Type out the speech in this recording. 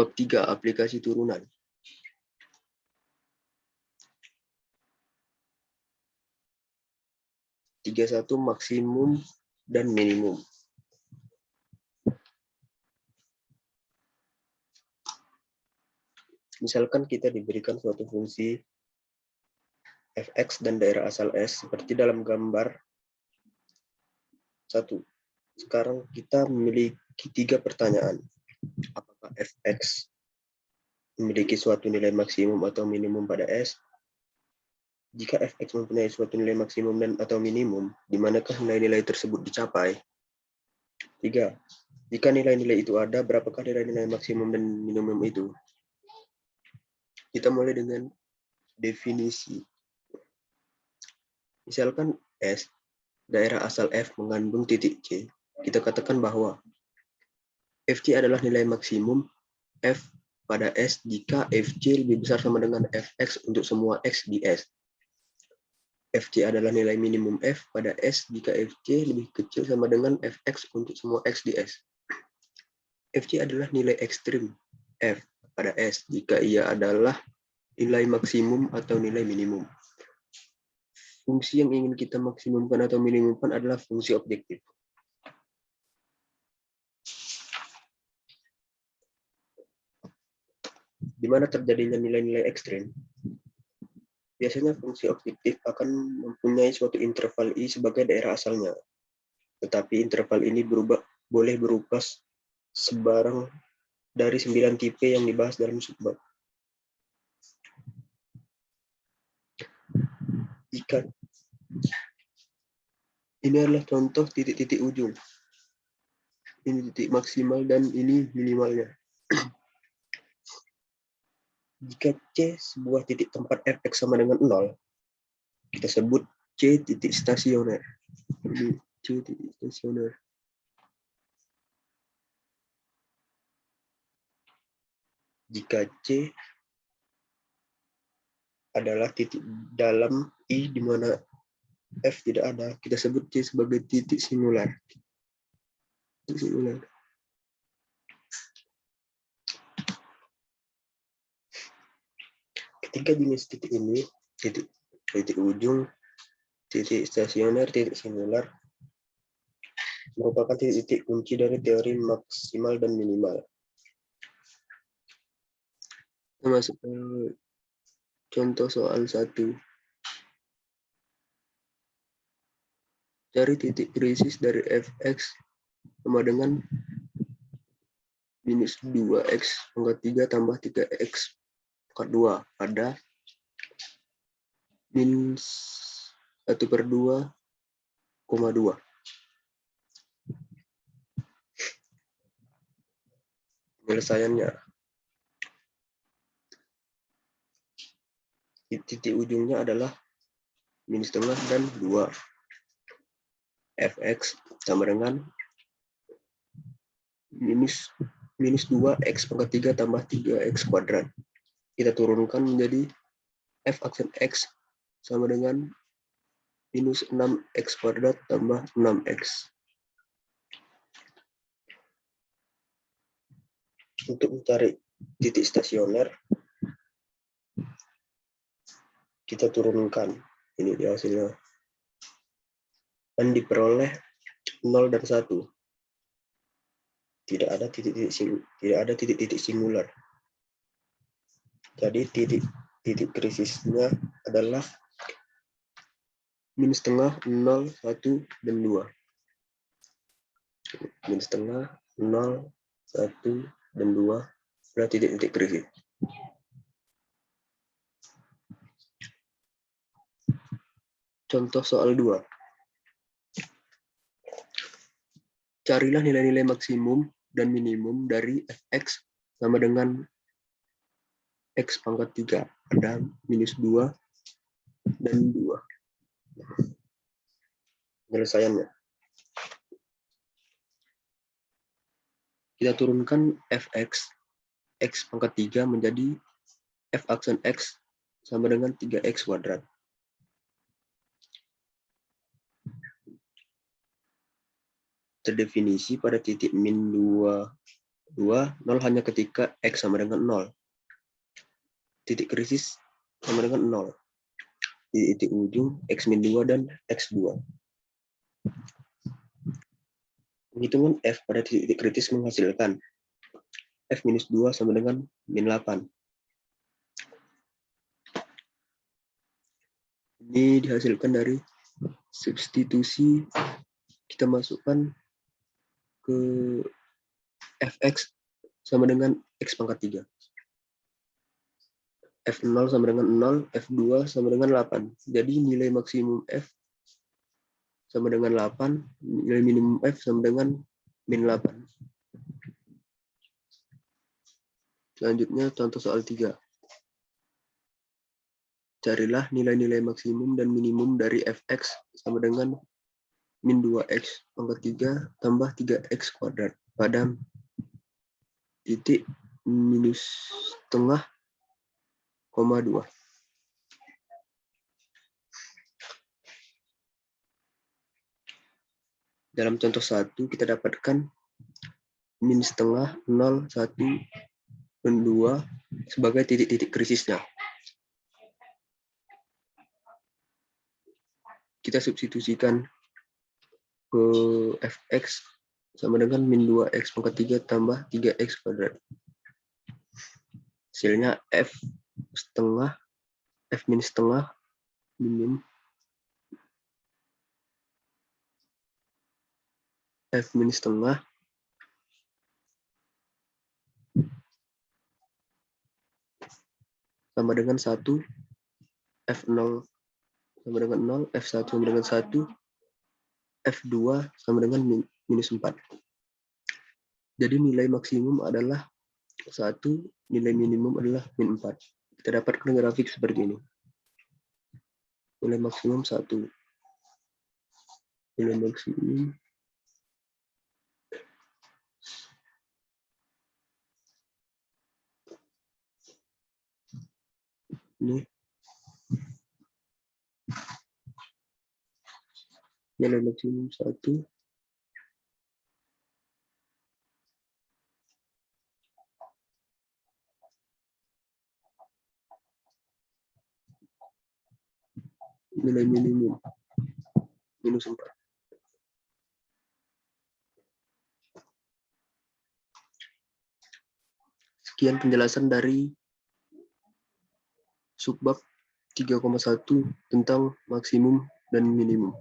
Bab 3, aplikasi turunan. Tiga satu maksimum dan minimum. Misalkan kita diberikan suatu fungsi fx dan daerah asal S seperti dalam gambar 1. Sekarang kita memiliki 3 pertanyaan. Apakah fx memiliki suatu nilai maksimum atau minimum pada S? Jika fx mempunyai suatu nilai maksimum dan atau minimum, di manakah nilai-nilai tersebut dicapai? 3. Jika nilai-nilai itu ada, berapakah nilai-nilai maksimum dan minimum itu? Kita mulai dengan definisi. Misalkan S, daerah asal F mengandung titik C. Kita katakan bahwa Fc adalah nilai maksimum F pada S jika Fc lebih besar sama dengan Fx untuk semua X di S. Fc adalah nilai minimum F pada S jika Fc lebih kecil sama dengan Fx untuk semua X di S. Fc adalah nilai ekstrim F pada S jika ia adalah nilai maksimum atau nilai minimum. Fungsi yang ingin kita maksimumkan atau minimumkan adalah fungsi objektif. Di mana terjadinya nilai-nilai ekstrim, biasanya fungsi objektif akan mempunyai suatu interval I sebagai daerah asalnya. Tetapi interval ini boleh berupa sebarang dari 9 tipe yang dibahas dalam subbab. Jika ini adalah contoh titik-titik ujung. Ini titik maksimal dan ini minimalnya. Jika C sebuah titik tempat Fx sama dengan 0, kita sebut C titik stasioner. Ini C titik stasioner. Jika C adalah titik dalam I di mana F tidak ada, kita sebut C sebagai titik singular. Titik singular. Ketiga jenis titik ini, titik ujung, titik stasioner, titik singular, merupakan titik-titik kunci dari teori maksimal dan minimal. Kita masuk ke contoh soal 1. Cari titik krisis dari Fx sama dengan minus 2x pangkat 3 tambah 3x pangkat 2 pada min 1/2,2. Penyelesaiannya, titik ujungnya adalah minus tengah dan 2. Fx sama dengan minus 2x pangkat 3 tambah 3x kuadrat. Kita turunkan menjadi f aksen x sama dengan minus 6x kuadrat tambah 6x. Untuk mencari titik stasioner, kita turunkan. Ini dia hasilnya. Dan diperoleh 0 dan 1. Tidak ada titik-titik singular. Jadi titik krisisnya adalah minus tengah 0, 1, dan 2. Minus tengah 0, 1, dan 2 adalah titik-titik krisis. Contoh soal 2. Carilah nilai-nilai maksimum dan minimum dari Fx sama dengan x pangkat 3 pada minus 2 dan 2. Penyelesaiannya, kita turunkan Fx x pangkat 3 menjadi f aksen x sama dengan 3x kuadrat. Terdefinisi pada titik min 2 2, 0 hanya ketika X sama dengan 0. Titik krisis sama dengan 0. Di titik ujung X-2 dan X2. Penghitungan F pada titik kritis menghasilkan F-2 sama dengan min 8. Ini dihasilkan dari substitusi kita masukkan ke Fx sama dengan X pangkat 3. F0 sama dengan 0, F2 sama dengan 8. Jadi nilai maksimum F sama dengan 8, nilai minimum F sama dengan min 8. Selanjutnya contoh soal 3. Carilah nilai-nilai maksimum dan minimum dari Fx sama dengan min 2x pangkat 3 tambah 3x kuadrat pada titik minus setengah, 2. Dalam contoh 1 kita dapatkan min setengah, 0, 1, dan 2 sebagai titik-titik krisisnya. Kita substitusikan ke Fx sama dengan min 2x pangkat 3 tambah 3x kuadrat. Hasilnya F setengah, F min setengah, min F min setengah sama dengan 1, F0 sama dengan 0, F1 sama dengan 1, F2 sama dengan minus 4. Jadi nilai maksimum adalah 1, nilai minimum adalah min 4. Kita dapatkan grafik seperti ini. Nilai maksimum 1. Nilai maksimum ini. Nilai maksimum 1. Nilai minimum minus 4. Sekian penjelasan dari subbab 3,1 tentang maksimum dan minimum.